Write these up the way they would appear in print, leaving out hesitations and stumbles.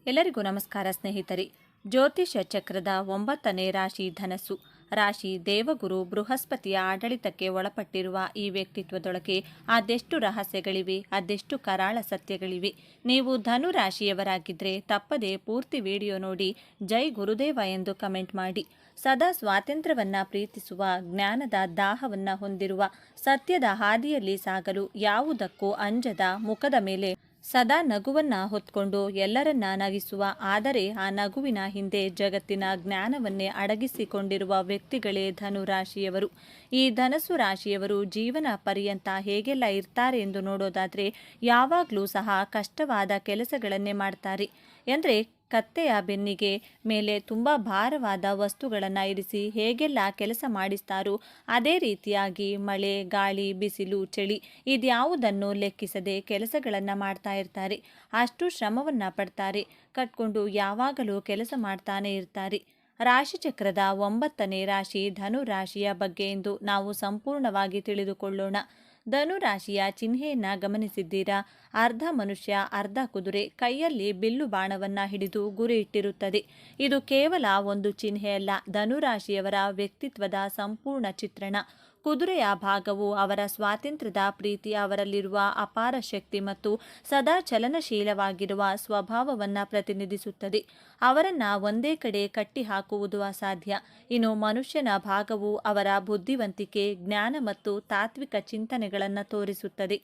ಎಲ್ಲರಿಗೂ ನಮಸ್ಕಾರ ಸ್ನೇಹಿತರೆ. ಜ್ಯೋತಿಷ್ಯ ಚಕ್ರದ 9ನೇ ರಾಶಿ ಧನಸ್ಸು ರಾಶಿ ದೇವಗುರು ಬೃಹಸ್ಪತಿಯ ಆಡಳಿತಕ್ಕೆ ಒಳಪಟ್ಟಿರುವ ಈ ವ್ಯಕ್ತಿತ್ವದೊಳಗೆ ಅದೆಷ್ಟು ರಹಸ್ಯಗಳಿವೆ, ಅದೆಷ್ಟು ಕರಾಳ ಸತ್ಯಗಳಿವೆ. ನೀವು ಧನು ರಾಶಿಯವರಾಗಿದ್ದರೆ ತಪ್ಪದೆ ಪೂರ್ತಿ ವಿಡಿಯೋ ನೋಡಿ ಜೈ ಗುರುದೇವ ಎಂದು ಕಮೆಂಟ್ ಮಾಡಿ. ಸದಾ ಸ್ವಾತಂತ್ರ್ಯವನ್ನ ಪ್ರೀತಿಸುವ, ಜ್ಞಾನದ ದಾಹವನ್ನ ಹೊಂದಿರುವ, ಸತ್ಯದ ಹಾದಿಯಲ್ಲಿ ಸಾಗಲು ಯಾವುದಕ್ಕೂ ಅಂಜದ, ಮುಖದ ಮೇಲೆ ಸದಾ ನಗುವನ್ನ ಹೊತ್ಕೊಂಡು ಎಲ್ಲರನ್ನ ನಗಿಸುವ, ಆದರೆ ಆ ನಗುವಿನ ಹಿಂದೆ ಜಗತ್ತಿನ ಜ್ಞಾನವನ್ನೇ ಅಡಗಿಸಿಕೊಂಡಿರುವ ವ್ಯಕ್ತಿಗಳೇ ಧನು ರಾಶಿಯವರು. ಈ ಧನಸ್ಸು ರಾಶಿಯವರು ಜೀವನ ಪರ್ಯಂತ ಹೇಗೆಲ್ಲ ಇರ್ತಾರೆ ಎಂದು ನೋಡೋದಾದ್ರೆ, ಯಾವಾಗಲೂ ಸಹ ಕಷ್ಟವಾದ ಕೆಲಸಗಳನ್ನೇ ಮಾಡ್ತಾರೆ. ಅಂದರೆ ಕತ್ತೆಯ ಬೆನ್ನಿಗೆ ಮೇಲೆ ತುಂಬ ಭಾರವಾದ ವಸ್ತುಗಳನ್ನು ಇರಿಸಿ ಹೇಗೆಲ್ಲ ಕೆಲಸ ಮಾಡಿಸ್ತಾರೋ ಅದೇ ರೀತಿಯಾಗಿ ಮಳೆ, ಗಾಳಿ, ಬಿಸಿಲು, ಚಳಿ ಇದ್ಯಾವುದನ್ನು ಲೆಕ್ಕಿಸದೆ ಕೆಲಸಗಳನ್ನು ಮಾಡ್ತಾ ಇರ್ತಾರೆ. ಅಷ್ಟು ಶ್ರಮವನ್ನು ಪಡ್ತಾರೆ, ಕಟ್ಕೊಂಡು ಯಾವಾಗಲೂ ಕೆಲಸ ಮಾಡ್ತಾನೆ ಇರ್ತಾರೆ. ರಾಶಿಚಕ್ರದ 9ನೇ ರಾಶಿ ಧನು ರಾಶಿಯ ಬಗ್ಗೆ ಎಂದು ನಾವು ಸಂಪೂರ್ಣವಾಗಿ ತಿಳಿದುಕೊಳ್ಳೋಣ. ಧನು ರಾಶಿಯ ಚಿಹ್ನೆಯನ್ನ ಗಮನಿಸಿದ್ದೀರಾ? ಅರ್ಧ ಮನುಷ್ಯ, ಅರ್ಧ ಕುದುರೆ, ಕೈಯಲ್ಲಿ ಬಿಲ್ಲು ಬಾಣವನ್ನ ಹಿಡಿದು ಗುರಿ ಇಟ್ಟಿರುತ್ತದೆ. ಇದು ಕೇವಲ ಒಂದು ಚಿಹ್ನೆಯಲ್ಲ, ಧನು ರಾಶಿಯವರ ವ್ಯಕ್ತಿತ್ವದ ಸಂಪೂರ್ಣ ಚಿತ್ರಣ. ಕುದುರೆಯ ಭಾಗವು ಅವರ ಸ್ವಾತಂತ್ರ್ಯದ ಪ್ರೀತಿ, ಅವರಲ್ಲಿರುವ ಅಪಾರ ಶಕ್ತಿ ಮತ್ತು ಸದಾ ಚಲನಶೀಲವಾಗಿರುವ ಸ್ವಭಾವವನ್ನು ಪ್ರತಿನಿಧಿಸುತ್ತದೆ. ಅವರನ್ನು ಒಂದೇ ಕಡೆ ಕಟ್ಟಿ ಹಾಕುವುದು ಅಸಾಧ್ಯ. ಇನ್ನು ಮನುಷ್ಯನ ಭಾಗವು ಅವರ ಬುದ್ಧಿವಂತಿಕೆ, ಜ್ಞಾನ ಮತ್ತು ತಾತ್ವಿಕ ಚಿಂತನೆಗಳನ್ನು ತೋರಿಸುತ್ತದೆ.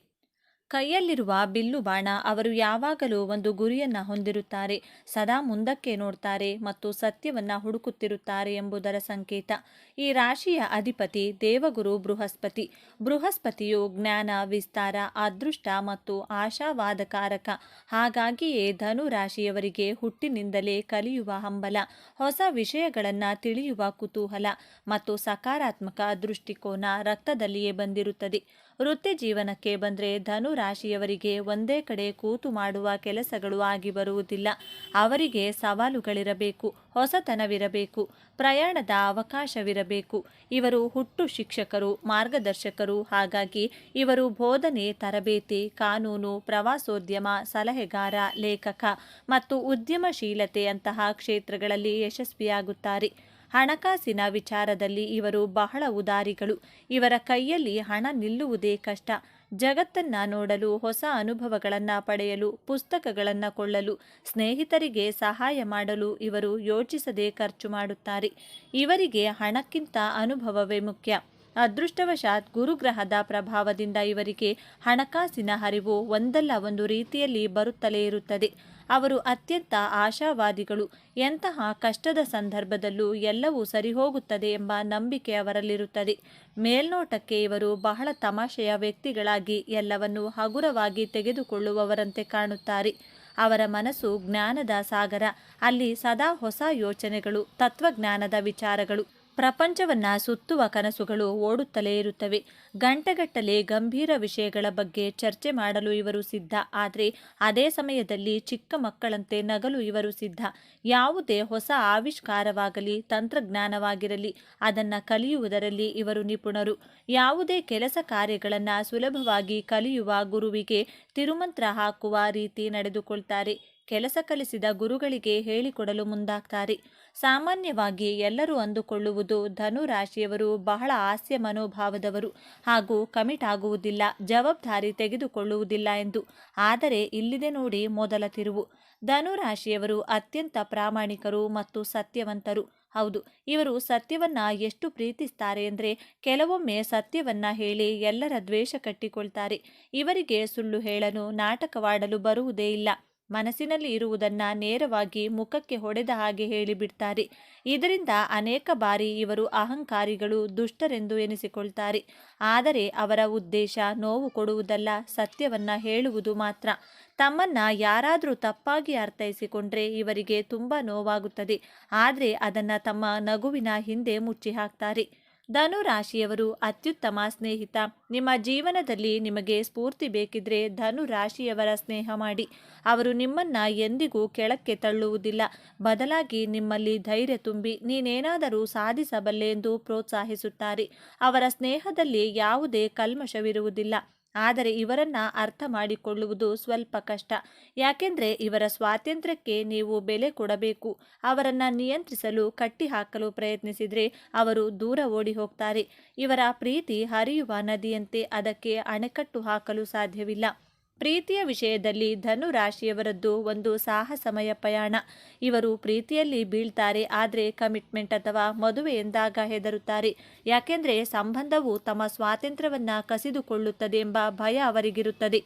ಕೈಯಲ್ಲಿರುವ ಬಿಲ್ಲು ಬಾಣ, ಅವರು ಯಾವಾಗಲೂ ಒಂದು ಗುರಿಯನ್ನ ಹೊಂದಿರುತ್ತಾರೆ, ಸದಾ ಮುಂದಕ್ಕೆ ನೋಡ್ತಾರೆ ಮತ್ತು ಸತ್ಯವನ್ನ ಹುಡುಕುತ್ತಿರುತ್ತಾರೆ ಎಂಬುದರ ಸಂಕೇತ. ಈ ರಾಶಿಯ ಅಧಿಪತಿ ದೇವಗುರು ಬೃಹಸ್ಪತಿ. ಬೃಹಸ್ಪತಿಯು ಜ್ಞಾನ, ವಿಸ್ತಾರ, ಅದೃಷ್ಟ ಮತ್ತು ಆಶಾವಾದಕಾರಕ. ಹಾಗಾಗಿಯೇ ಧನು ರಾಶಿಯವರಿಗೆ ಹುಟ್ಟಿನಿಂದಲೇ ಕಲಿಯುವ ಹಂಬಲ, ಹೊಸ ವಿಷಯಗಳನ್ನು ತಿಳಿಯುವ ಕುತೂಹಲ ಮತ್ತು ಸಕಾರಾತ್ಮಕ ದೃಷ್ಟಿಕೋನ ರಕ್ತದಲ್ಲಿಯೇ ಬಂದಿರುತ್ತದೆ. ವೃತ್ತಿ ಜೀವನಕ್ಕೆ ಬಂದರೆ ಧನು ರಾಶಿಯವರಿಗೆ ಒಂದೇ ಕಡೆ ಕೂತು ಮಾಡುವ ಕೆಲಸಗಳು ಆಗಿ ಬರುವುದಿಲ್ಲ. ಅವರಿಗೆ ಸವಾಲುಗಳಿರಬೇಕು, ಹೊಸತನವಿರಬೇಕು, ಪ್ರಯಾಣದ ಅವಕಾಶವಿರಬೇಕು. ಇವರು ಹುಟ್ಟು ಶಿಕ್ಷಕರು, ಮಾರ್ಗದರ್ಶಕರು. ಹಾಗಾಗಿ ಇವರು ಬೋಧನೆ, ತರಬೇತಿ, ಕಾನೂನು, ಪ್ರವಾಸೋದ್ಯಮ, ಸಲಹೆಗಾರ, ಲೇಖಕ ಮತ್ತು ಉದ್ಯಮಶೀಲತೆಯಂತಹ ಕ್ಷೇತ್ರಗಳಲ್ಲಿ ಯಶಸ್ವಿಯಾಗುತ್ತಾರೆ. ಹಣಕಾಸಿನ ವಿಚಾರದಲ್ಲಿ ಇವರು ಬಹಳ ಉದಾರಿಗಳು. ಇವರ ಕೈಯಲ್ಲಿ ಹಣ ನಿಲ್ಲುವುದೇ ಕಷ್ಟ. ಜಗತ್ತನ್ನ ನೋಡಲು, ಹೊಸ ಅನುಭವಗಳನ್ನು ಪಡೆಯಲು, ಪುಸ್ತಕಗಳನ್ನು ಕೊಳ್ಳಲು, ಸ್ನೇಹಿತರಿಗೆ ಸಹಾಯ ಮಾಡಲು ಇವರು ಯೋಚಿಸದೆ ಖರ್ಚು ಮಾಡುತ್ತಾರೆ. ಇವರಿಗೆ ಹಣಕ್ಕಿಂತ ಅನುಭವವೇ ಮುಖ್ಯ. ಅದೃಷ್ಟವಶಾತ್ ಗುರುಗ್ರಹದ ಪ್ರಭಾವದಿಂದ ಇವರಿಗೆ ಹಣಕಾಸಿನ ಹರಿವು ಒಂದಲ್ಲ ಒಂದು ರೀತಿಯಲ್ಲಿ ಬರುತ್ತಲೇ ಇರುತ್ತದೆ. ಅವರು ಅತ್ಯಂತ ಆಶಾವಾದಿಗಳು. ಎಂತಹ ಕಷ್ಟದ ಸಂದರ್ಭದಲ್ಲೂ ಎಲ್ಲವೂ ಸರಿಹೋಗುತ್ತದೆ ಎಂಬ ನಂಬಿಕೆ ಅವರಲ್ಲಿರುತ್ತದೆ. ಮೇಲ್ನೋಟಕ್ಕೆ ಇವರು ಬಹಳ ತಮಾಷೆಯ ವ್ಯಕ್ತಿಗಳಾಗಿ ಎಲ್ಲವನ್ನು ಹಗುರವಾಗಿ ತೆಗೆದುಕೊಳ್ಳುವವರಂತೆ ಕಾಣುತ್ತಾರೆ. ಅವರ ಮನಸ್ಸು ಜ್ಞಾನದ ಸಾಗರ. ಅಲ್ಲಿ ಸದಾ ಹೊಸ ಯೋಚನೆಗಳು, ತತ್ವಜ್ಞಾನದ ವಿಚಾರಗಳು, ಪ್ರಪಂಚವನ್ನ ಸುತ್ತುವ ಕನಸುಗಳು ಓಡುತ್ತಲೇ ಇರುತ್ತವೆ. ಗಂಟೆಗಟ್ಟಲೆ ಗಂಭೀರ ವಿಷಯಗಳ ಬಗ್ಗೆ ಚರ್ಚೆ ಮಾಡಲು ಇವರು ಸಿದ್ಧ. ಆದರೆ ಅದೇ ಸಮಯದಲ್ಲಿ ಚಿಕ್ಕ ಮಕ್ಕಳಂತೆ ನಗಲು ಇವರು ಸಿದ್ಧ. ಯಾವುದೇ ಹೊಸ ಆವಿಷ್ಕಾರವಾಗಲಿ, ತಂತ್ರಜ್ಞಾನವಾಗಿರಲಿ, ಅದನ್ನು ಕಲಿಯುವುದರಲ್ಲಿ ಇವರು ನಿಪುಣರು. ಯಾವುದೇ ಕೆಲಸ ಕಾರ್ಯಗಳನ್ನು ಸುಲಭವಾಗಿ ಕಲಿಯುವ ಗುರುವಿಗೆ ತಿರುಮಂತ್ರ ಹಾಕುವ ರೀತಿ ನಡೆದುಕೊಳ್ತಾರೆ. ಕೆಲಸ ಕಲಿಸಿದ ಗುರುಗಳಿಗೆ ಹೇಳಿಕೊಡಲು ಮುಂದಾಗ್ತಾರೆ. ಸಾಮಾನ್ಯವಾಗಿ ಎಲ್ಲರೂ ಅಂದುಕೊಳ್ಳುವುದು ಧನು ರಾಶಿಯವರು ಬಹಳ ಹಾಸ್ಯ ಮನೋಭಾವದವರು ಹಾಗೂ ಕಮಿಟ್ ಆಗುವುದಿಲ್ಲ, ಜವಾಬ್ದಾರಿ ತೆಗೆದುಕೊಳ್ಳುವುದಿಲ್ಲ ಎಂದು. ಆದರೆ ಇಲ್ಲಿದೆ ನೋಡಿ ಮೊದಲ ತಿರುವು. ಧನು ರಾಶಿಯವರು ಅತ್ಯಂತ ಪ್ರಾಮಾಣಿಕರು ಮತ್ತು ಸತ್ಯವಂತರು. ಹೌದು, ಇವರು ಸತ್ಯವನ್ನ ಎಷ್ಟು ಪ್ರೀತಿಸ್ತಾರೆ ಅಂದರೆ ಕೆಲವೊಮ್ಮೆ ಸತ್ಯವನ್ನ ಹೇಳಿ ಎಲ್ಲರ ದ್ವೇಷ ಕಟ್ಟಿಕೊಳ್ತಾರೆ. ಇವರಿಗೆ ಸುಳ್ಳು ಹೇಳಲು, ನಾಟಕವಾಡಲು ಬರುವುದೇ ಇಲ್ಲ. ಮನಸ್ಸಿನಲ್ಲಿ ಇರುವುದನ್ನು ನೇರವಾಗಿ ಮುಖಕ್ಕೆ ಹೊಡೆದ ಹಾಗೆ ಹೇಳಿಬಿಡ್ತಾರೆ. ಇದರಿಂದ ಅನೇಕ ಬಾರಿ ಇವರು ಅಹಂಕಾರಿಗಳು, ದುಷ್ಟರೆಂದು ಎನಿಸಿಕೊಳ್ತಾರೆ. ಆದರೆ ಅವರ ಉದ್ದೇಶ ನೋವು ಕೊಡುವುದಲ್ಲ, ಸತ್ಯವನ್ನ ಹೇಳುವುದು ಮಾತ್ರ. ತಮ್ಮನ್ನ ಯಾರಾದರೂ ತಪ್ಪಾಗಿ ಅರ್ಥೈಸಿಕೊಂಡ್ರೆ ಇವರಿಗೆ ತುಂಬ ನೋವಾಗುತ್ತದೆ. ಆದರೆ ಅದನ್ನು ತಮ್ಮ ನಗುವಿನ ಹಿಂದೆ ಮುಚ್ಚಿ ಹಾಕ್ತಾರೆ. ಧನು ರಾಶಿಯವರು ಅತ್ಯುತ್ತಮ ಸ್ನೇಹಿತ. ನಿಮ್ಮ ಜೀವನದಲ್ಲಿ ನಿಮಗೆ ಸ್ಫೂರ್ತಿ ಬೇಕಿದ್ರೆ ಧನು ರಾಶಿಯವರ ಸ್ನೇಹ ಮಾಡಿ. ಅವರು ನಿಮ್ಮನ್ನ ಎಂದಿಗೂ ಕೆಳಕ್ಕೆ ತಳ್ಳುವುದಿಲ್ಲ. ಬದಲಾಗಿ ನಿಮ್ಮಲ್ಲಿ ಧೈರ್ಯ ತುಂಬಿ ನೀನೇನಾದರೂ ಸಾಧಿಸಬಲ್ಲೆ ಎಂದು ಪ್ರೋತ್ಸಾಹಿಸುತ್ತಾರೆ. ಅವರ ಸ್ನೇಹದಲ್ಲಿ ಯಾವುದೇ ಕಲ್ಮಶವಿರುವುದಿಲ್ಲ. ಆದರೆ ಇವರನ್ನ ಅರ್ಥ ಮಾಡಿಕೊಳ್ಳುವುದು ಸ್ವಲ್ಪ ಕಷ್ಟ. ಯಾಕೆಂದರೆ ಇವರ ಸ್ವಾತಂತ್ರ್ಯಕ್ಕೆ ನೀವು ಬೆಲೆ ಕೊಡಬೇಕು. ಅವರನ್ನು ನಿಯಂತ್ರಿಸಲು ಕಟ್ಟಿಹಾಕಲು ಪ್ರಯತ್ನಿಸಿದರೆ ಅವರು ದೂರ ಓಡಿ ಹೋಗ್ತಾರೆ. ಇವರ ಪ್ರೀತಿ ಹರಿಯುವ ನದಿಯಂತೆ, ಅದಕ್ಕೆ ಅಣೆಕಟ್ಟು ಹಾಕಲು ಸಾಧ್ಯವಿಲ್ಲ. ಪ್ರೀತಿಯ ವಿಷಯದಲ್ಲಿ ಧನು ರಾಶಿಯವರದ್ದು ಒಂದು ಸಾಹಸಮಯ ಪಯಣ. ಇವರು ಪ್ರೀತಿಯಲ್ಲಿ ಬೀಳ್ತಾರೆ, ಆದರೆ ಕಮಿಟ್ಮೆಂಟ್ ಅಥವಾ ಮದುವೆ ಎಂದಾಗ ಹೆದರುತ್ತಾರೆ. ಯಾಕೆಂದರೆ ಸಂಬಂಧವು ತಮ್ಮ ಸ್ವಾತಂತ್ರ್ಯವನ್ನು ಕಸಿದುಕೊಳ್ಳುತ್ತದೆ ಎಂಬ ಭಯ ಅವರಿಗಿರುತ್ತದೆ.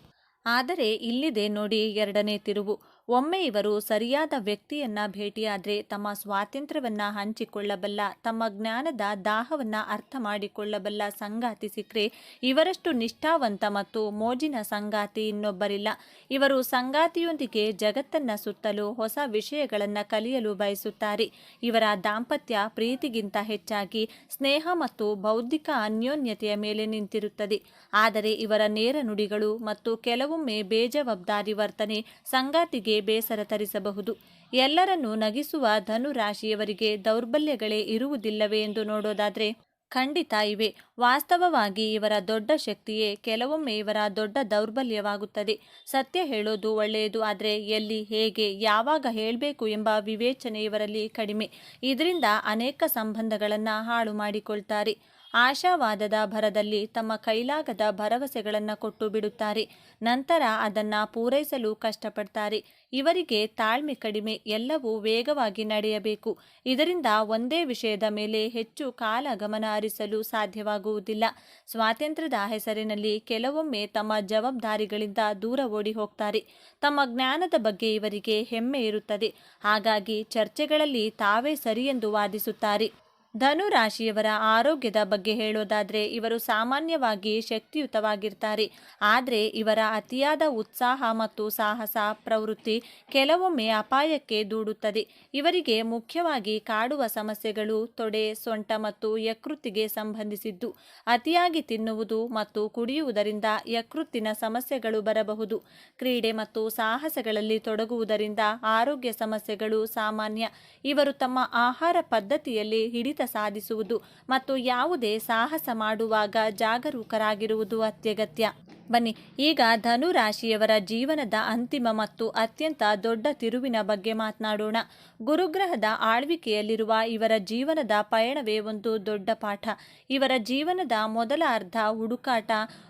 ಆದರೆ ಇಲ್ಲಿದೆ ನೋಡಿ ಎರಡನೇ ತಿರುವು. ಒಮ್ಮೆ ಇವರು ಸರಿಯಾದ ವ್ಯಕ್ತಿಯನ್ನ ಭೇಟಿಯಾದರೆ ತಮ್ಮ ಸ್ವಾತಂತ್ರ್ಯವನ್ನ ಹಂಚಿಕೊಳ್ಳಬಲ್ಲ, ತಮ್ಮ ಜ್ಞಾನದ ದಾಹವನ್ನ ಅರ್ಥ ಮಾಡಿಕೊಳ್ಳಬಲ್ಲ ಸಂಗಾತಿ ಸಿಕ್ಕರೆ ಇವರಷ್ಟು ನಿಷ್ಠಾವಂತ ಮತ್ತು ಮೋಜಿನ ಸಂಗಾತಿ ಇನ್ನೊಬ್ಬರಿಲ್ಲ. ಇವರು ಸಂಗಾತಿಯೊಂದಿಗೆ ಜಗತ್ತನ್ನ ಸುತ್ತಲು, ಹೊಸ ವಿಷಯಗಳನ್ನು ಕಲಿಯಲು ಬಯಸುತ್ತಾರೆ. ಇವರ ದಾಂಪತ್ಯ ಪ್ರೀತಿಗಿಂತ ಹೆಚ್ಚಾಗಿ ಸ್ನೇಹ ಮತ್ತು ಬೌದ್ಧಿಕ ಅನ್ಯೋನ್ಯತೆಯ ಮೇಲೆ ನಿಂತಿರುತ್ತದೆ. ಆದರೆ ಇವರ ನೇರ ನುಡಿಗಳು ಮತ್ತು ಕೆಲವೊಮ್ಮೆ ಬೇಜವಾಬ್ದಾರಿ ವರ್ತನೆ ಸಂಗಾತಿಗೆ ಬೇಸರ ತರಿಸಬಹುದು. ಎಲ್ಲರನ್ನೂ ನಗಿಸುವ ಧನು ರಾಶಿಯವರಿಗೆ ದೌರ್ಬಲ್ಯಗಳೇ ಇರುವುದಿಲ್ಲವೇ ಎಂದು ನೋಡೋದಾದ್ರೆ ಖಂಡಿತ ಇವೆ. ವಾಸ್ತವವಾಗಿ ಇವರ ದೊಡ್ಡ ಶಕ್ತಿಯೇ ಕೆಲವೊಮ್ಮೆ ಇವರ ದೊಡ್ಡ ದೌರ್ಬಲ್ಯವಾಗುತ್ತದೆ. ಸತ್ಯ ಹೇಳೋದು ಒಳ್ಳೆಯದು, ಆದರೆ ಎಲ್ಲಿ, ಹೇಗೆ, ಯಾವಾಗ ಹೇಳಬೇಕು ಎಂಬ ವಿವೇಚನೆ ಇವರಲ್ಲಿ ಕಡಿಮೆ. ಇದರಿಂದ ಅನೇಕ ಸಂಬಂಧಗಳನ್ನು ಹಾಳು ಮಾಡಿಕೊಳ್ತಾರೆ. ಆಶಾವಾದದ ಭರದಲ್ಲಿ ತಮ್ಮ ಕೈಲಾಗದ ಭರವಸೆಗಳನ್ನು ಕೊಟ್ಟು ಬಿಡುತ್ತಾರೆ. ನಂತರ ಅದನ್ನು ಪೂರೈಸಲು ಕಷ್ಟಪಡ್ತಾರೆ. ಇವರಿಗೆ ತಾಳ್ಮೆ ಕಡಿಮೆ, ಎಲ್ಲವೂ ವೇಗವಾಗಿ ನಡೆಯಬೇಕು. ಇದರಿಂದ ಒಂದೇ ವಿಷಯದ ಮೇಲೆ ಹೆಚ್ಚು ಕಾಲ ಗಮನ ಹರಿಸಲು ಸಾಧ್ಯವಾಗುವುದಿಲ್ಲ. ಸ್ವಾತಂತ್ರ್ಯದ ಹೆಸರಿನಲ್ಲಿ ಕೆಲವೊಮ್ಮೆ ತಮ್ಮ ಜವಾಬ್ದಾರಿಗಳಿಂದ ದೂರ ಓಡಿ ಹೋಗ್ತಾರೆ. ತಮ್ಮ ಜ್ಞಾನದ ಬಗ್ಗೆ ಇವರಿಗೆ ಹೆಮ್ಮೆ ಇರುತ್ತದೆ. ಹಾಗಾಗಿ ಚರ್ಚೆಗಳಲ್ಲಿ ತಾವೇ ಸರಿಯೆಂದು ವಾದಿಸುತ್ತಾರೆ. ಧನು ರಾಶಿಯವರ ಆರೋಗ್ಯದ ಬಗ್ಗೆ ಹೇಳೋದಾದರೆ ಇವರು ಸಾಮಾನ್ಯವಾಗಿ ಶಕ್ತಿಯುತವಾಗಿರ್ತಾರೆ. ಆದರೆ ಇವರ ಅತಿಯಾದ ಉತ್ಸಾಹ ಮತ್ತು ಸಾಹಸ ಪ್ರವೃತ್ತಿ ಕೆಲವೊಮ್ಮೆ ಅಪಾಯಕ್ಕೆ ದೂಡುತ್ತದೆ. ಇವರಿಗೆ ಮುಖ್ಯವಾಗಿ ಕಾಡುವ ಸಮಸ್ಯೆಗಳು ತೊಡೆ, ಸೊಂಟ ಮತ್ತು ಯಕೃತ್ತಿಗೆ ಸಂಬಂಧಿಸಿದ್ದು. ಅತಿಯಾಗಿ ತಿನ್ನುವುದು ಮತ್ತು ಕುಡಿಯುವುದರಿಂದ ಯಕೃತ್ತಿನ ಸಮಸ್ಯೆಗಳು ಬರಬಹುದು. ಕ್ರೀಡೆ ಮತ್ತು ಸಾಹಸಗಳಲ್ಲಿ ತೊಡಗುವುದರಿಂದ ಆರೋಗ್ಯ ಸಮಸ್ಯೆಗಳು ಸಾಮಾನ್ಯ. ಇವರು ತಮ್ಮ ಆಹಾರ ಪದ್ಧತಿಯಲ್ಲಿ ಹಿಡಿತ ಸಾಧಿಸುವುದು ಮತ್ತು ಯಾವುದೇ ಸಾಹಸ ಮಾಡುವಾಗ ಜಾಗರೂಕರಾಗಿರುವುದು ಅತ್ಯಗತ್ಯ. ಬನ್ನಿ ಈಗ ಧನು ರಾಶಿಯವರ ಜೀವನದ ಅಂತಿಮ ಮತ್ತು ಅತ್ಯಂತ ದೊಡ್ಡ ತಿರುವಿನ ಬಗ್ಗೆ ಮಾತನಾಡೋಣ. ಗುರುಗ್ರಹದ ಆಳ್ವಿಕೆಯಲ್ಲಿರುವ ಇವರ ಜೀವನದ ಪಯಣವೇ ಒಂದು ದೊಡ್ಡ ಪಾಠ. ಇವರ ಜೀವನದ ಮೊದಲ ಅರ್ಧ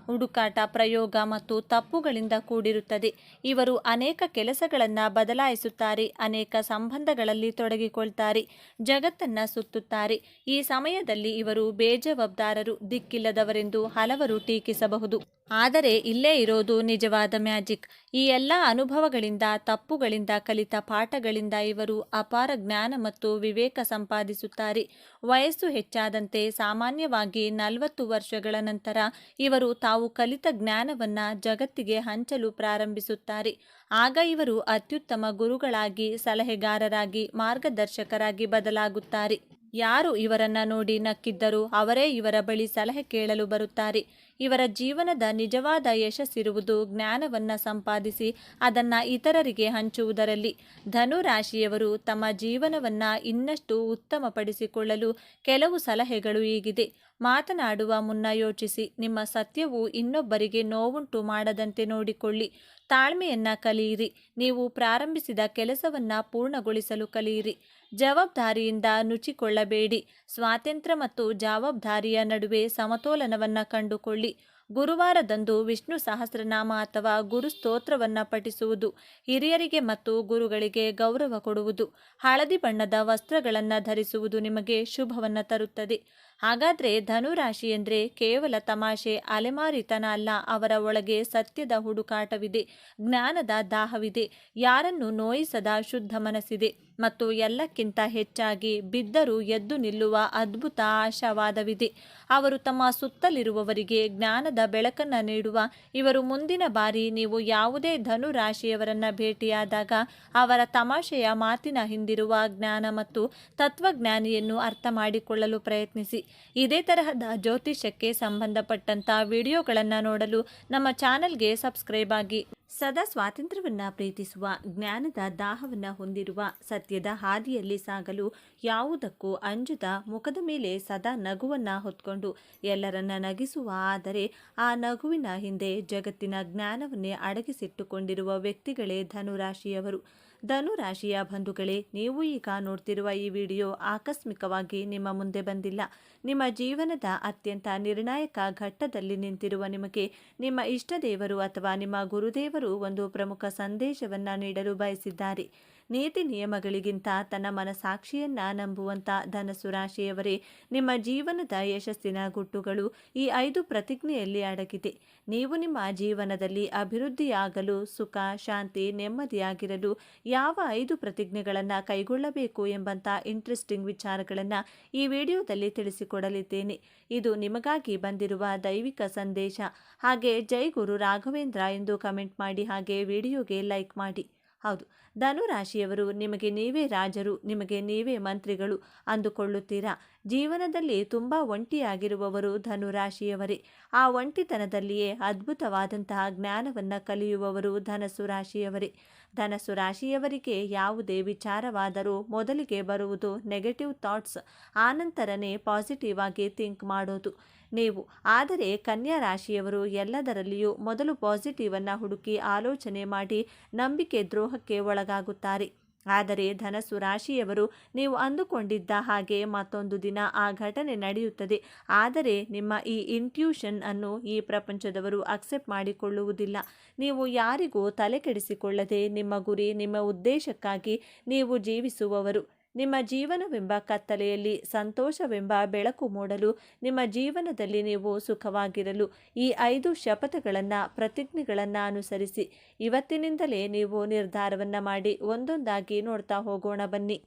ಹುಡುಕಾಟ, ಪ್ರಯೋಗ ಮತ್ತು ತಪ್ಪುಗಳಿಂದ ಕೂಡಿರುತ್ತದೆ. ಇವರು ಅನೇಕ ಕೆಲಸಗಳನ್ನು ಬದಲಾಯಿಸುತ್ತಾರೆ, ಅನೇಕ ಸಂಬಂಧಗಳಲ್ಲಿ ತೊಡಗಿಕೊಳ್ತಾರೆ, ಜಗತ್ತನ್ನು ಸುತ್ತುತ್ತಾರೆ. ಈ ಸಮಯದಲ್ಲಿ ಇವರು ಬೇಜವಾಬ್ದಾರರು, ದಿಕ್ಕಿಲ್ಲದವರೆಂದು ಹಲವರು ಟೀಕಿಸಬಹುದು. ಆದರೆ ಇಲ್ಲೇ ಇರೋದು ನಿಜವಾದ ಮ್ಯಾಜಿಕ್. ಈ ಎಲ್ಲ ಅನುಭವಗಳಿಂದ, ತಪ್ಪುಗಳಿಂದ ಕಲಿತ ಪಾಠಗಳಿಂದ ಇವರು ಅಪಾರ ಜ್ಞಾನ ಮತ್ತು ವಿವೇಕ ಸಂಪಾದಿಸುತ್ತಾರೆ. ವಯಸ್ಸು ಹೆಚ್ಚಾದಂತೆ, ಸಾಮಾನ್ಯವಾಗಿ 40 ವರ್ಷಗಳ ನಂತರ ಇವರು ತಾವು ಕಲಿತ ಜ್ಞಾನವನ್ನು ಜಗತ್ತಿಗೆ ಹಂಚಲು ಪ್ರಾರಂಭಿಸುತ್ತಾರೆ. ಆಗ ಇವರು ಅತ್ಯುತ್ತಮ ಗುರುಗಳಾಗಿ, ಸಲಹೆಗಾರರಾಗಿ, ಮಾರ್ಗದರ್ಶಕರಾಗಿ ಬದಲಾಗುತ್ತಾರೆ. ಯಾರು ಇವರನ್ನ ನೋಡಿ ನಕ್ಕಿದ್ದರೂ ಅವರೇ ಇವರ ಬಳಿ ಸಲಹೆ ಕೇಳಲು ಬರುತ್ತಾರೆ. ಇವರ ಜೀವನದ ನಿಜವಾದ ಯಶಸ್ಸಿರುವುದು ಜ್ಞಾನವನ್ನು ಸಂಪಾದಿಸಿ ಅದನ್ನು ಇತರರಿಗೆ ಹಂಚುವುದರಲ್ಲಿ. ಧನು ರಾಶಿಯವರು ತಮ್ಮ ಜೀವನವನ್ನು ಇನ್ನಷ್ಟು ಉತ್ತಮಪಡಿಸಿಕೊಳ್ಳಲು ಕೆಲವು ಸಲಹೆಗಳು ಹೀಗಿದೆ. ಮಾತನಾಡುವ ಮುನ್ನ ಯೋಚಿಸಿ. ನಿಮ್ಮ ಸತ್ಯವು ಇನ್ನೊಬ್ಬರಿಗೆ ನೋವುಂಟು ಮಾಡದಂತೆ ನೋಡಿಕೊಳ್ಳಿ. ತಾಳ್ಮೆಯನ್ನು ಕಲಿಯಿರಿ. ನೀವು ಪ್ರಾರಂಭಿಸಿದ ಕೆಲಸವನ್ನು ಪೂರ್ಣಗೊಳಿಸಲು ಕಲಿಯಿರಿ. ಜವಾಬ್ದಾರಿಯಿಂದ ನುಚಿಕೊಳ್ಳಬೇಡಿ. ಸ್ವಾತಂತ್ರ್ಯ ಮತ್ತು ಜವಾಬ್ದಾರಿಯ ನಡುವೆ ಸಮತೋಲನವನ್ನು ಕಂಡುಕೊಳ್ಳಿ. ಗುರುವಾರದಂದು ವಿಷ್ಣು ಸಹಸ್ರನಾಮ ಅಥವಾ ಗುರು ಸ್ತೋತ್ರವನ್ನು ಪಠಿಸುವುದು, ಹಿರಿಯರಿಗೆ ಮತ್ತು ಗುರುಗಳಿಗೆ ಗೌರವ ಕೊಡುವುದು, ಹಳದಿ ಬಣ್ಣದ ವಸ್ತ್ರಗಳನ್ನು ಧರಿಸುವುದು ನಿಮಗೆ ಶುಭವನ್ನು ತರುತ್ತದೆ. ಹಾಗಾದರೆ ಧನುರಾಶಿ ಎಂದರೆ ಕೇವಲ ತಮಾಷೆ, ಅಲೆಮಾರಿತನ ಅಲ್ಲ. ಅವರ ಒಳಗೆ ಸತ್ಯದ ಹುಡುಕಾಟವಿದೆ, ಜ್ಞಾನದ ದಾಹವಿದೆ, ಯಾರನ್ನು ನೋಯಿಸದ ಶುದ್ಧ ಮನಸ್ಸಿದೆ ಮತ್ತು ಎಲ್ಲಕ್ಕಿಂತ ಹೆಚ್ಚಾಗಿ ಬಿದ್ದರೂ ಎದ್ದು ನಿಲ್ಲುವ ಅದ್ಭುತ ಆಶಾವಾದವಿದೆ. ಅವರು ತಮ್ಮ ಸುತ್ತಲಿರುವವರಿಗೆ ಜ್ಞಾನದ ಬೆಳಕನ್ನು ನೀಡುವ ಇವರು. ಮುಂದಿನ ಬಾರಿ ನೀವು ಯಾವುದೇ ಧನು ರಾಶಿಯವರನ್ನು ಭೇಟಿಯಾದಾಗ ಅವರ ತಮಾಷೆಯ ಮಾತಿನ ಹಿಂದಿರುವ ಜ್ಞಾನ ಮತ್ತು ತತ್ವಜ್ಞಾನಿಯನ್ನು ಅರ್ಥ ಮಾಡಿಕೊಳ್ಳಲು ಪ್ರಯತ್ನಿಸಿ. ಇದೇ ತರಹದ ಜ್ಯೋತಿಷ್ಯಕ್ಕೆ ಸಂಬಂಧಪಟ್ಟಂಥ ವಿಡಿಯೋಗಳನ್ನು ನೋಡಲು ನಮ್ಮ ಚಾನೆಲ್ಗೆ ಸಬ್ಸ್ಕ್ರೈಬ್ ಆಗಿ. ಸದಾ ಸ್ವಾತಂತ್ರ್ಯವನ್ನ ಪ್ರೀತಿಸುವ, ಜ್ಞಾನದ ದಾಹವನ್ನ ಹೊಂದಿರುವ, ಸತ್ಯದ ಹಾದಿಯಲ್ಲಿ ಸಾಗಲು ಯಾವುದಕ್ಕೂ ಅಂಜದ, ಮುಖದ ಮೇಲೆ ಸದಾ ನಗುವನ್ನ ಹೊತ್ಕೊಂಡು ಎಲ್ಲರನ್ನ ನಗಿಸುವ, ಆದರೆ ಆ ನಗುವಿನ ಹಿಂದೆ ಜಗತ್ತಿನ ಜ್ಞಾನವನ್ನೇ ಅಡಗಿಸಿಟ್ಟುಕೊಂಡಿರುವ ವ್ಯಕ್ತಿಗಳೇ ಧನುರಾಶಿಯವರು. ಧನುರಾಶಿಯ ಬಂಧುಗಳೇ, ನೀವು ಈಗ ನೋಡ್ತಿರುವ ಈ ವಿಡಿಯೋ ಆಕಸ್ಮಿಕವಾಗಿ ನಿಮ್ಮ ಮುಂದೆ ಬಂದಿಲ್ಲ. ನಿಮ್ಮ ಜೀವನದ ಅತ್ಯಂತ ನಿರ್ಣಾಯಕ ಘಟ್ಟದಲ್ಲಿ ನಿಂತಿರುವ ನಿಮಗೆ ನಿಮ್ಮ ಇಷ್ಟ ದೇವರು ಅಥವಾ ನಿಮ್ಮ ಗುರುದೇವರು ಒಂದು ಪ್ರಮುಖ ಸಂದೇಶವನ್ನ ನೀಡಲು ಬಯಸಿದ್ದಾರೆ. ನೀತಿ ನಿಯಮಗಳಿಗಿಂತ ತನ್ನ ಮನಸಾಕ್ಷಿಯನ್ನ ನಂಬುವಂತ ಧನಸ್ಸು ರಾಶಿಯವರೇ, ನಿಮ್ಮ ಜೀವನದ ಯಶಸ್ಸಿನ ಗುಟ್ಟುಗಳು ಈ 5 ಪ್ರತಿಜ್ಞೆಯಲ್ಲಿ ಅಡಗಿದೆ. ನೀವು ನಿಮ್ಮ ಜೀವನದಲ್ಲಿ ಅಭಿವೃದ್ಧಿಯಾಗಲು, ಸುಖ, ಶಾಂತಿ, ನೆಮ್ಮದಿಯಾಗಿರಲು ಯಾವ 5 ಪ್ರತಿಜ್ಞೆಗಳನ್ನು ಕೈಗೊಳ್ಳಬೇಕು ಎಂಬಂತ ಇಂಟ್ರೆಸ್ಟಿಂಗ್ ವಿಚಾರಗಳನ್ನು ಈ ವಿಡಿಯೋದಲ್ಲಿ ತಿಳಿಸಿಕೊಡಲಿದ್ದೇನೆ. ಇದು ನಿಮಗಾಗಿ ಬಂದಿರುವ ದೈವಿಕ ಸಂದೇಶ. ಹಾಗೆ ಜೈ ಗುರು ರಾಘವೇಂದ್ರ ಎಂದು ಕಮೆಂಟ್ ಮಾಡಿ, ಹಾಗೆ ವಿಡಿಯೋಗೆ ಲೈಕ್ ಮಾಡಿ. ಹೌದು, ಧನುರಾಶಿಯವರು ನಿಮಗೆ ನೀವೇ ರಾಜರು, ನಿಮಗೆ ನೀವೇ ಮಂತ್ರಿಗಳು ಅಂದುಕೊಳ್ಳುತ್ತೀರಾ? ಜೀವನದಲ್ಲಿ ತುಂಬ ಒಂಟಿಯಾಗಿರುವವರು ಧನುರಾಶಿಯವರೇ. ಆ ಒಂಟಿತನದಲ್ಲಿಯೇ ಅದ್ಭುತವಾದಂತಹ ಜ್ಞಾನವನ್ನು ಕಲಿಯುವವರು ಧನಸ್ಸು ರಾಶಿಯವರೇ. ಧನಸ್ಸು ರಾಶಿಯವರಿಗೆ ಯಾವುದೇ ವಿಚಾರವಾದರೂ ಮೊದಲಿಗೆ ಬರುವುದು ನೆಗೆಟಿವ್ ಥಾಟ್ಸ್, ಆನಂತರನೇ ಪಾಸಿಟಿವ್ ಆಗಿ ಥಿಂಕ್ ಮಾಡೋದು ನೀವು. ಆದರೆ ಕನ್ಯಾ ರಾಶಿಯವರು ಎಲ್ಲದರಲ್ಲಿಯೂ ಮೊದಲು ಪಾಸಿಟಿವ್ ಅನ್ನು ಹುಡುಕಿ ಆಲೋಚನೆ ಮಾಡಿ ನಂಬಿಕೆ ದ್ರೋಹಕ್ಕೆ ಒಳಗಾಗುತ್ತಾರೆ. ಆದರೆ ಧನಸ್ಸು ರಾಶಿಯವರು ನೀವು ಅಂದುಕೊಂಡಿದ್ದ ಹಾಗೆ ಮತ್ತೊಂದು ದಿನ ಆ ಘಟನೆ ನಡೆಯುತ್ತದೆ. ಆದರೆ ನಿಮ್ಮ ಈ ಇಂಟ್ಯೂಷನ್ ಅನ್ನು ಈ ಪ್ರಪಂಚದವರು ಅಕ್ಸೆಪ್ಟ್ ಮಾಡಿಕೊಳ್ಳುವುದಿಲ್ಲ. ನೀವು ಯಾರಿಗೂ ತಲೆ ಕೆಡಿಸಿಕೊಳ್ಳದೆ ನಿಮ್ಮ ಗುರಿ, ನಿಮ್ಮ ಉದ್ದೇಶಕ್ಕಾಗಿ ನೀವು ಜೀವಿಸುವವರು. ನಿಮ್ಮ ಜೀವನವೆಂಬ ಕತ್ತಲೆಯಲ್ಲಿ ಸಂತೋಷವೆಂಬ ಬೆಳಕು ಮೂಡಲು, ನಿಮ್ಮ ಜೀವನದಲ್ಲಿ ನೀವು ಸುಖವಾಗಿರಲು ಈ 5 ಶಪಥಗಳನ್ನು, ಪ್ರತಿಜ್ಞೆಗಳನ್ನು ಅನುಸರಿಸಿ. ಇವತ್ತಿನಿಂದಲೇ ನೀವು ನಿರ್ಧಾರವನ್ನು ಮಾಡಿ ಒಂದೊಂದಾಗಿ ನೋಡ್ತಾ ಹೋಗೋಣ ಬನ್ನಿ.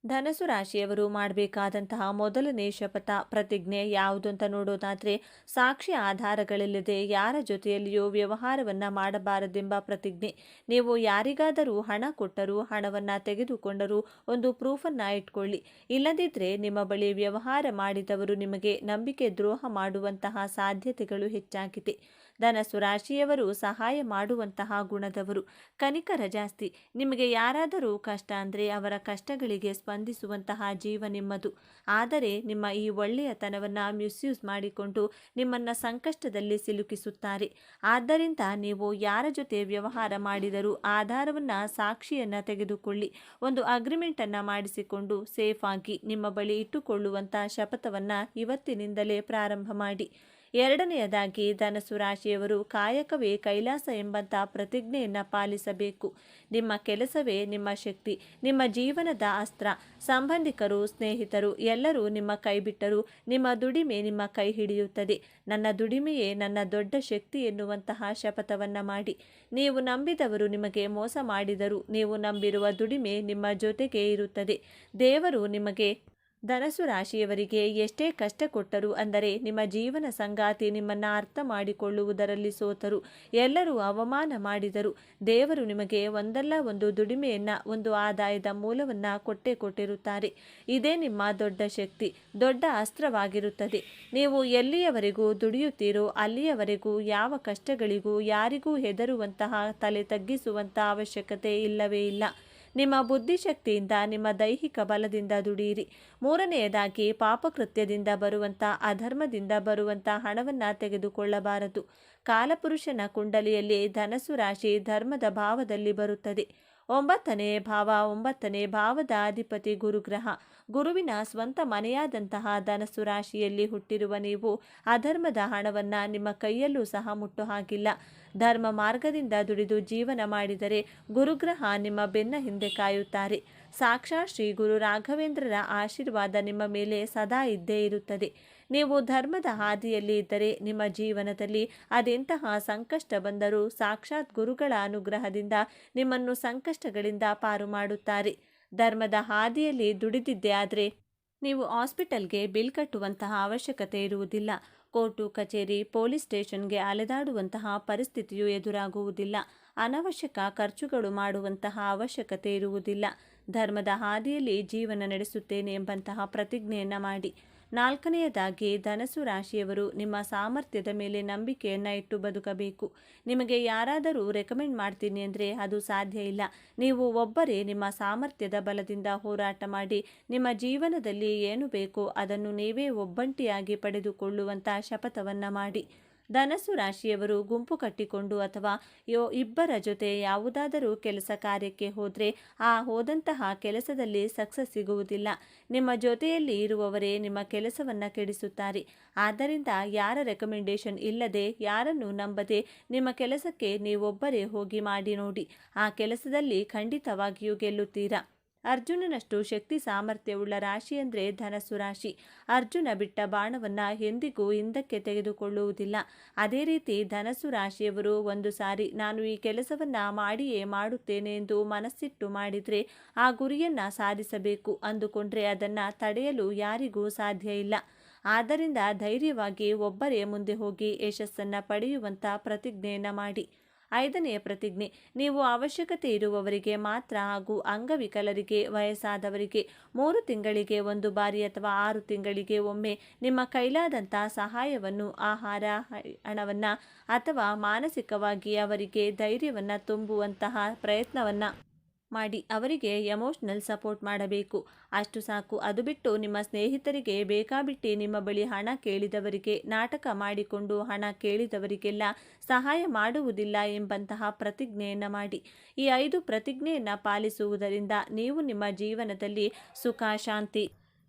ಧನಸ್ಸು ರಾಶಿಯವರು ಮಾಡಬೇಕಾದಂತಹ ಮೊದಲನೇ ಶಪಥ, ಪ್ರತಿಜ್ಞೆ ಯಾವುದು ಅಂತ ನೋಡೋದಾದರೆ, ಸಾಕ್ಷಿ ಆಧಾರಗಳಿಲ್ಲದೆ ಯಾರ ಜೊತೆಯಲ್ಲಿಯೂ ವ್ಯವಹಾರವನ್ನು ಮಾಡಬಾರದೆಂಬ ಪ್ರತಿಜ್ಞೆ. ನೀವು ಯಾರಿಗಾದರೂ ಹಣ ಕೊಟ್ಟರೂ, ಹಣವನ್ನು ತೆಗೆದುಕೊಂಡರೂ ಒಂದು ಪ್ರೂಫನ್ನು ಇಟ್ಕೊಳ್ಳಿ. ಇಲ್ಲದಿದ್ದರೆ ನಿಮ್ಮ ಬಳಿ ವ್ಯವಹಾರ ಮಾಡಿದವರು ನಿಮಗೆ ನಂಬಿಕೆ ದ್ರೋಹ ಮಾಡುವಂತಹ ಸಾಧ್ಯತೆಗಳು ಹೆಚ್ಚಾಗಿದೆ. ಧನಸ್ಸು ರಾಶಿಯವರು ಸಹಾಯ ಮಾಡುವಂತಹ ಗುಣದವರು, ಕನಿಕರ ಜಾಸ್ತಿ. ನಿಮಗೆ ಯಾರಾದರೂ ಕಷ್ಟ ಅಂದರೆ ಅವರ ಕಷ್ಟಗಳಿಗೆ ಸ್ಪಂದಿಸುವಂತಹ ಜೀವ ನಿಮ್ಮದು. ಆದರೆ ನಿಮ್ಮ ಈ ಒಳ್ಳೆಯತನವನ್ನು ಮಿಸ್ಯೂಸ್ ಮಾಡಿಕೊಂಡು ನಿಮ್ಮನ್ನು ಸಂಕಷ್ಟದಲ್ಲಿ ಸಿಲುಕಿಸುತ್ತಾರೆ. ಆದ್ದರಿಂದ ನೀವು ಯಾರ ಜೊತೆ ವ್ಯವಹಾರ ಮಾಡಿದರೂ ಆಧಾರವನ್ನು, ಸಾಕ್ಷಿಯನ್ನು ತೆಗೆದುಕೊಳ್ಳಿ. ಒಂದು ಅಗ್ರಿಮೆಂಟನ್ನು ಮಾಡಿಸಿಕೊಂಡು ಸೇಫ್ ಆಗಿ ನಿಮ್ಮ ಬಳಿ ಇಟ್ಟುಕೊಳ್ಳುವಂಥ ಶಪಥವನ್ನು ಇವತ್ತಿನಿಂದಲೇ ಪ್ರಾರಂಭ ಮಾಡಿ. ಎರಡನೆಯದಾಗಿ ಧನಸ್ಸು ರಾಶಿಯವರು ಕಾಯಕವೇ ಕೈಲಾಸ ಎಂಬಂಥ ಪ್ರತಿಜ್ಞೆಯನ್ನು ಪಾಲಿಸಬೇಕು. ನಿಮ್ಮ ಕೆಲಸವೇ ನಿಮ್ಮ ಶಕ್ತಿ, ನಿಮ್ಮ ಜೀವನದ ಅಸ್ತ್ರ. ಸಂಬಂಧಿಕರು, ಸ್ನೇಹಿತರು ಎಲ್ಲರೂ ನಿಮ್ಮ ಕೈ ಬಿಟ್ಟರೂ ನಿಮ್ಮ ದುಡಿಮೆ ನಿಮ್ಮ ಕೈ ಹಿಡಿಯುತ್ತದೆ. ನನ್ನ ದುಡಿಮೆಯೇ ನನ್ನ ದೊಡ್ಡ ಶಕ್ತಿ ಎನ್ನುವಂತಹ ಶಪಥವನ್ನು ಮಾಡಿ. ನೀವು ನಂಬಿದವರು ನಿಮಗೆ ಮೋಸ ಮಾಡಿದರೂ ನೀವು ನಂಬಿರುವ ದುಡಿಮೆ ನಿಮ್ಮ ಜೊತೆಗೆ ಇರುತ್ತದೆ. ದೇವರು ನಿಮಗೆ, ಧನಸ್ಸು ರಾಶಿಯವರಿಗೆ ಎಷ್ಟೇ ಕಷ್ಟ ಕೊಟ್ಟರು, ಅಂದರೆ ನಿಮ್ಮ ಜೀವನ ಸಂಗಾತಿ ನಿಮ್ಮನ್ನು ಅರ್ಥ ಮಾಡಿಕೊಳ್ಳುವುದರಲ್ಲಿ ಸೋತರು, ಎಲ್ಲರೂ ಅವಮಾನ ಮಾಡಿದರು, ದೇವರು ನಿಮಗೆ ಒಂದಲ್ಲ ಒಂದು ದುಡಿಮೆಯನ್ನು, ಒಂದು ಆದಾಯದ ಮೂಲವನ್ನು ಕೊಟ್ಟಿರುತ್ತಾರೆ. ಇದೇ ನಿಮ್ಮ ದೊಡ್ಡ ಶಕ್ತಿ, ದೊಡ್ಡ ಅಸ್ತ್ರವಾಗಿರುತ್ತದೆ. ನೀವು ಎಲ್ಲಿಯವರೆಗೂ ದುಡಿಯುತ್ತೀರೋ ಅಲ್ಲಿಯವರೆಗೂ ಯಾವ ಕಷ್ಟಗಳಿಗೂ ಯಾರಿಗೂ ಹೆದರುವಂತಹ, ತಲೆ ತಗ್ಗಿಸುವಂಥ ಅವಶ್ಯಕತೆ ಇಲ್ಲವೇ ಇಲ್ಲ. ನಿಮ್ಮ ಬುದ್ಧಿಶಕ್ತಿಯಿಂದ, ನಿಮ್ಮ ದೈಹಿಕ ಬಲದಿಂದ ದುಡಿಯಿರಿ. ಮೂರನೆಯದಾಗಿ, ಪಾಪಕೃತ್ಯದಿಂದ ಬರುವಂಥ, ಅಧರ್ಮದಿಂದ ಬರುವಂಥ ಹಣವನ್ನು ತೆಗೆದುಕೊಳ್ಳಬಾರದು. ಕಾಲಪುರುಷನ ಕುಂಡಲಿಯಲ್ಲಿ ಧನಸ್ಸು ರಾಶಿ ಧರ್ಮದ ಭಾವದಲ್ಲಿ ಬರುತ್ತದೆ. 9ನೇ ಭಾವದ ಅಧಿಪತಿ ಗುರುಗ್ರಹ. ಗುರುವಿನ ಸ್ವಂತ ಮನೆಯಾದಂತಹ ಧನಸ್ಸು ರಾಶಿಯಲ್ಲಿ ಹುಟ್ಟಿರುವ ನೀವು ಅಧರ್ಮದ ಹಣವನ್ನು ನಿಮ್ಮ ಕೈಯಲ್ಲೂ ಸಹ ಮುಟ್ಟೋ ಹಾಗಿಲ್ಲ. ಧರ್ಮ ಮಾರ್ಗದಿಂದ ದುಡಿದು ಜೀವನ ಮಾಡಿದರೆ ಗುರುಗ್ರಹ ನಿಮ್ಮ ಬೆನ್ನ ಹಿಂದೆ ಕಾಯುತ್ತಾರೆ. ಸಾಕ್ಷಾತ್ ಶ್ರೀ ಗುರು ರಾಘವೇಂದ್ರರ ಆಶೀರ್ವಾದ ನಿಮ್ಮ ಮೇಲೆ ಸದಾ ಇದ್ದೇ ಇರುತ್ತದೆ. ನೀವು ಧರ್ಮದ ಹಾದಿಯಲ್ಲಿ ಇದ್ದರೆ ನಿಮ್ಮ ಜೀವನದಲ್ಲಿ ಅದೆಂತಹ ಸಂಕಷ್ಟ ಬಂದರೂ ಸಾಕ್ಷಾತ್ ಗುರುಗಳ ಅನುಗ್ರಹದಿಂದ ನಿಮ್ಮನ್ನು ಸಂಕಷ್ಟಗಳಿಂದ ಪಾರು ಮಾಡುತ್ತಾರೆ. ಧರ್ಮದ ಹಾದಿಯಲ್ಲಿ ದುಡಿದಿದ್ದೇ ಆದರೆ ನೀವು ಹಾಸ್ಪಿಟಲ್ಗೆ ಬಿಲ್ ಕಟ್ಟುವಂತಹ ಅವಶ್ಯಕತೆ ಇರುವುದಿಲ್ಲ. ಕೋರ್ಟು ಕಚೇರಿ, ಪೊಲೀಸ್ ಸ್ಟೇಷನ್ಗೆ ಅಲೆದಾಡುವಂತಹ ಪರಿಸ್ಥಿತಿಯು ಎದುರಾಗುವುದಿಲ್ಲ. ಅನವಶ್ಯಕ ಖರ್ಚುಗಳು ಮಾಡುವಂತಹ ಅವಶ್ಯಕತೆ ಇರುವುದಿಲ್ಲ. ಧರ್ಮದ ಹಾದಿಯಲ್ಲಿ ಜೀವನ ನಡೆಸುತ್ತೇನೆ ಎಂಬಂತಹ ಪ್ರತಿಜ್ಞೆಯನ್ನು ಮಾಡಿ. 4ನೇಯದಾಗಿ ಧನಸ್ಸು ರಾಶಿಯವರು ನಿಮ್ಮ ಸಾಮರ್ಥ್ಯದ ಮೇಲೆ ನಂಬಿಕೆಯನ್ನು ಇಟ್ಟು ಬದುಕಬೇಕು. ನಿಮಗೆ ಯಾರಾದರೂ ರೆಕಮೆಂಡ್ ಮಾಡ್ತೀನಿ ಅಂದರೆ ಅದು ಸಾಧ್ಯ ಇಲ್ಲ. ನೀವು ಒಬ್ಬರೇ ನಿಮ್ಮ ಸಾಮರ್ಥ್ಯದ ಬಲದಿಂದ ಹೋರಾಟ ಮಾಡಿ ನಿಮ್ಮ ಜೀವನದಲ್ಲಿ ಏನು ಬೇಕೋ ಅದನ್ನು ನೀವೇ ಒಬ್ಬಂಟಿಯಾಗಿ ಪಡೆದುಕೊಳ್ಳುವಂಥ ಶಪಥವನ್ನು ಮಾಡಿ. ಧನಸ್ಸು ರಾಶಿಯವರು ಗುಂಪು ಕಟ್ಟಿಕೊಂಡು ಅಥವಾ ಇಬ್ಬರ ಜೊತೆ ಯಾವುದಾದರೂ ಕೆಲಸ ಕಾರ್ಯಕ್ಕೆ ಹೋದರೆ ಹೋದಂತಹ ಕೆಲಸದಲ್ಲಿ ಸಕ್ಸಸ್ ಸಿಗುವುದಿಲ್ಲ. ನಿಮ್ಮ ಜೊತೆಯಲ್ಲಿ ಇರುವವರೇ ನಿಮ್ಮ ಕೆಲಸವನ್ನು ಕೆಡಿಸುತ್ತಾರೆ. ಆದ್ದರಿಂದ ಯಾರ ರೆಕಮೆಂಡೇಶನ್ ಇಲ್ಲದೆ, ಯಾರನ್ನು ನಂಬದೆ ನಿಮ್ಮ ಕೆಲಸಕ್ಕೆ ನೀವೊಬ್ಬರೇ ಹೋಗಿ ಮಾಡಿ ನೋಡಿ. ಆ ಕೆಲಸದಲ್ಲಿ ಖಂಡಿತವಾಗಿಯೂ ಗೆಲ್ಲುತ್ತೀರಾ. ಅರ್ಜುನನಷ್ಟು ಶಕ್ತಿ ಸಾಮರ್ಥ್ಯವುಳ್ಳ ರಾಶಿ ಅಂದರೆ ಧನಸ್ಸು ರಾಶಿ. ಅರ್ಜುನ ಬಿಟ್ಟ ಬಾಣವನ್ನು ಎಂದಿಗೂ ಹಿಂದಕ್ಕೆ ತೆಗೆದುಕೊಳ್ಳುವುದಿಲ್ಲ. ಅದೇ ರೀತಿ ಧನಸ್ಸು ರಾಶಿಯವರು ಒಂದು ಸಾರಿ ನಾನು ಈ ಕೆಲಸವನ್ನು ಮಾಡಿಯೇ ಮಾಡುತ್ತೇನೆ ಎಂದು ಮನಸ್ಸಿಟ್ಟು ಮಾಡಿದರೆ ಆ ಗುರಿಯನ್ನು ಸಾಧಿಸಬೇಕು ಅಂದುಕೊಂಡ್ರೆ ಅದನ್ನು ತಡೆಯಲು ಯಾರಿಗೂ ಸಾಧ್ಯ ಇಲ್ಲ. ಆದ್ದರಿಂದ ಧೈರ್ಯವಾಗಿ ಒಬ್ಬರೇ ಮುಂದೆ ಹೋಗಿ ಯಶಸ್ಸನ್ನು ಪಡೆಯುವಂಥ ಪ್ರತಿಜ್ಞೆಯನ್ನು ಮಾಡಿ. 5ನೆಯ ಪ್ರತಿಜ್ಞೆ, ನೀವು ಅವಶ್ಯಕತೆ ಇರುವವರಿಗೆ ಮಾತ್ರ ಹಾಗೂ ಅಂಗವಿಕಲರಿಗೆ, ವಯಸ್ಸಾದವರಿಗೆ 3 ತಿಂಗಳಿಗೆ ಒಂದು ಬಾರಿ ಅಥವಾ 6 ತಿಂಗಳಿಗೆ ಒಮ್ಮೆ ನಿಮ್ಮ ಕೈಲಾದಂಥ ಸಹಾಯವನ್ನು, ಆಹಾರ, ಹಣವನ್ನು ಅಥವಾ ಮಾನಸಿಕವಾಗಿ ಅವರಿಗೆ ಧೈರ್ಯವನ್ನು ತುಂಬುವಂತಹ ಪ್ರಯತ್ನವನ್ನು ಮಾಡಿ ಅವರಿಗೆ ಎಮೋಷ್ನಲ್ ಸಪೋರ್ಟ್ ಮಾಡಬೇಕು. ಅಷ್ಟು ಸಾಕು. ಅದು ಬಿಟ್ಟು ನಿಮ್ಮ ಸ್ನೇಹಿತರಿಗೆ ಬೇಕಾಬಿಟ್ಟಿ ನಿಮ್ಮ ಬಳಿ ಹಣ ಕೇಳಿದವರಿಗೆ, ನಾಟಕ ಮಾಡಿಕೊಂಡು ಹಣ ಕೇಳಿದವರಿಗೆಲ್ಲ ಸಹಾಯ ಮಾಡುವುದಿಲ್ಲ ಎಂಬಂತಹ ಪ್ರತಿಜ್ಞೆಯನ್ನು ಮಾಡಿ. ಈ 5 ಪ್ರತಿಜ್ಞೆಯನ್ನು ಪಾಲಿಸುವುದರಿಂದ ನೀವು ನಿಮ್ಮ ಜೀವನದಲ್ಲಿ ಸುಖ, ಶಾಂತಿ,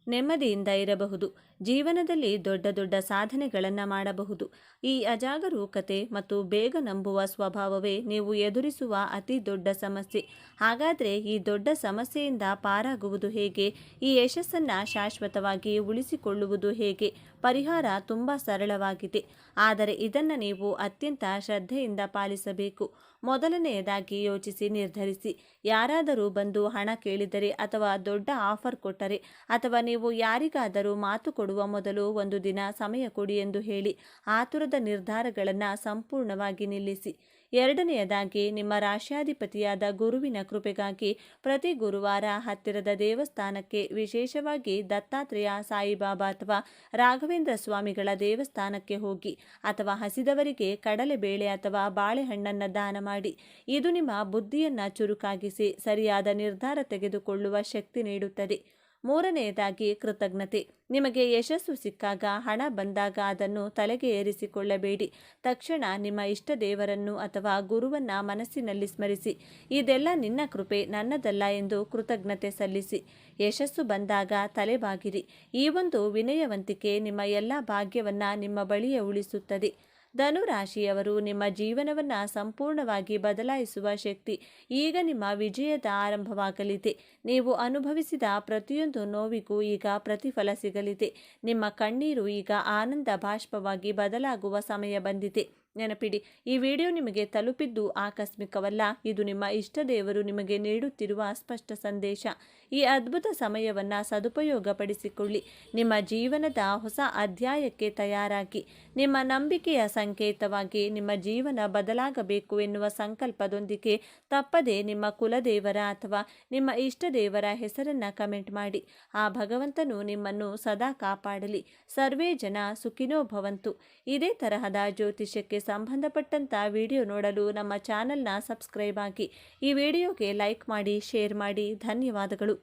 ನೆಮ್ಮದಿಯಿಂದ ಇರಬಹುದು. ಜೀವನದಲ್ಲಿ ದೊಡ್ಡ ದೊಡ್ಡ ಸಾಧನೆಗಳನ್ನು ಮಾಡಬಹುದು. ಈ ಅಜಾಗರೂಕತೆ ಮತ್ತು ಬೇಗ ನಂಬುವ ಸ್ವಭಾವವೇ ನೀವು ಎದುರಿಸುವ ಅತಿ ದೊಡ್ಡ ಸಮಸ್ಯೆ. ಹಾಗಾದರೆ ಈ ದೊಡ್ಡ ಸಮಸ್ಯೆಯಿಂದ ಪಾರಾಗುವುದು ಹೇಗೆ? ಈ ಯಶಸ್ಸನ್ನು ಶಾಶ್ವತವಾಗಿ ಉಳಿಸಿಕೊಳ್ಳುವುದು ಹೇಗೆ? ಪರಿಹಾರ ತುಂಬ ಸರಳವಾಗಿದೆ, ಆದರೆ ಇದನ್ನು ನೀವು ಅತ್ಯಂತ ಶ್ರದ್ಧೆಯಿಂದ ಪಾಲಿಸಬೇಕು. ಮೊದಲನೆಯದಾಗಿ ಯೋಚಿಸಿ ನಿರ್ಧರಿಸಿ. ಯಾರಾದರೂ ಬಂದು ಹಣ ಕೇಳಿದರೆ ಅಥವಾ ದೊಡ್ಡ ಆಫರ್ ಕೊಟ್ಟರೆ ಅಥವಾ ನೀವು ಯಾರಿಗಾದರೂ ಮಾತು ಕೊಡುವ ಮೊದಲು ಒಂದು ದಿನ ಸಮಯ ಕೊಡಿ ಎಂದು ಹೇಳಿ ಆತುರದ ನಿರ್ಧಾರಗಳನ್ನು ಸಂಪೂರ್ಣವಾಗಿ ನಿಲ್ಲಿಸಿ. 2ನೇಯದಾಗಿ ನಿಮ್ಮ ರಾಶ್ಯಾಧಿಪತಿಯಾದ ಗುರುವಿನ ಕೃಪೆಗಾಗಿ ಪ್ರತಿ ಗುರುವಾರ ಹತ್ತಿರದ ದೇವಸ್ಥಾನಕ್ಕೆ, ವಿಶೇಷವಾಗಿ ದತ್ತಾತ್ರೇಯ, ಸಾಯಿಬಾಬಾ ಅಥವಾ ರಾಘವೇಂದ್ರ ಸ್ವಾಮಿಗಳ ದೇವಸ್ಥಾನಕ್ಕೆ ಹೋಗಿ ಅಥವಾ ಹಸಿದವರಿಗೆ ಕಡಲೆಬೇಳೆ ಅಥವಾ ಬಾಳೆಹಣ್ಣನ್ನು ದಾನ ಮಾಡಿ. ಇದು ನಿಮ್ಮ ಬುದ್ಧಿಯನ್ನು ಚುರುಕಾಗಿಸಿ ಸರಿಯಾದ ನಿರ್ಧಾರ ತೆಗೆದುಕೊಳ್ಳುವ ಶಕ್ತಿ ನೀಡುತ್ತದೆ. 3ನೇಯದಾಗಿ ಕೃತಜ್ಞತೆ. ನಿಮಗೆ ಯಶಸ್ಸು ಸಿಕ್ಕಾಗ, ಹಣ ಬಂದಾಗ ಅದನ್ನು ತಲೆಗೆ ಏರಿಸಿಕೊಳ್ಳಬೇಡಿ. ತಕ್ಷಣ ನಿಮ್ಮ ಇಷ್ಟ ದೇವರನ್ನು ಅಥವಾ ಗುರುವನ್ನು ಮನಸ್ಸಿನಲ್ಲಿ ಸ್ಮರಿಸಿ. ಇದೆಲ್ಲ ನಿನ್ನ ಕೃಪೆ, ನನ್ನದಲ್ಲ ಎಂದು ಕೃತಜ್ಞತೆ ಸಲ್ಲಿಸಿ. ಯಶಸ್ಸು ಬಂದಾಗ ತಲೆಬಾಗಿರಿ. ಈ ಒಂದು ವಿನಯವಂತಿಕೆ ನಿಮ್ಮ ಎಲ್ಲ ಭಾಗ್ಯವನ್ನು ನಿಮ್ಮ ಬಳಿಯೇ ಉಳಿಸುತ್ತದೆ. ಧನುರಾಶಿಯವರು ನಿಮ್ಮ ಜೀವನವನ್ನು ಸಂಪೂರ್ಣವಾಗಿ ಬದಲಾಯಿಸುವ ಶಕ್ತಿ. ಈಗ ನಿಮ್ಮ ವಿಜಯದ ಆರಂಭವಾಗಲಿದೆ. ನೀವು ಅನುಭವಿಸಿದ ಪ್ರತಿಯೊಂದು ನೋವಿಗೂ ಈಗ ಪ್ರತಿಫಲ ಸಿಗಲಿದೆ. ನಿಮ್ಮ ಕಣ್ಣೀರು ಈಗ ಆನಂದ ಬಾಷ್ಪವಾಗಿ ಬದಲಾಗುವ ಸಮಯ ಬಂದಿದೆ. ನೆನಪಿಡಿ, ಈ ವಿಡಿಯೋ ನಿಮಗೆ ತಲುಪಿದ್ದು ಆಕಸ್ಮಿಕವಲ್ಲ. ಇದು ನಿಮ್ಮ ಇಷ್ಟ ದೇವರು ನಿಮಗೆ ನೀಡುತ್ತಿರುವ ಸ್ಪಷ್ಟ ಸಂದೇಶ. ಈ ಅದ್ಭುತ ಸಮಯವನ್ನು ಸದುಪಯೋಗಪಡಿಸಿಕೊಳ್ಳಿ. ನಿಮ್ಮ ಜೀವನದ ಹೊಸ ಅಧ್ಯಾಯಕ್ಕೆ ತಯಾರಾಗಿ. ನಿಮ್ಮ ನಂಬಿಕೆಯ ಸಂಕೇತವಾಗಿ ನಿಮ್ಮ ಜೀವನ ಬದಲಾಗಬೇಕು ಎನ್ನುವ ಸಂಕಲ್ಪದೊಂದಿಗೆ ತಪ್ಪದೆ ನಿಮ್ಮ ಕುಲದೇವರ ಅಥವಾ ನಿಮ್ಮ ಇಷ್ಟ ದೇವರ ಹೆಸರನ್ನು ಕಮೆಂಟ್ ಮಾಡಿ. ಆ ಭಗವಂತನು ನಿಮ್ಮನ್ನು ಸದಾ ಕಾಪಾಡಲಿ. ಸರ್ವೇ ಜನ ಸುಖಿನೋ ಭವಂತು. ಇದೇ ತರಹದ ಜ್ಯೋತಿಷ್ಯಕ್ಕೆ ಸಂಬಂಧಪಟ್ಟಂಥ ವಿಡಿಯೋ ನೋಡಲು ನಮ್ಮ ಚಾನೆಲ್ನ ಸಬ್ಸ್ಕ್ರೈಬ್ ಆಗಿ. ಈ ವಿಡಿಯೋಗೆ ಲೈಕ್ ಮಾಡಿ, ಶೇರ್ ಮಾಡಿ. ಧನ್ಯವಾದಗಳು.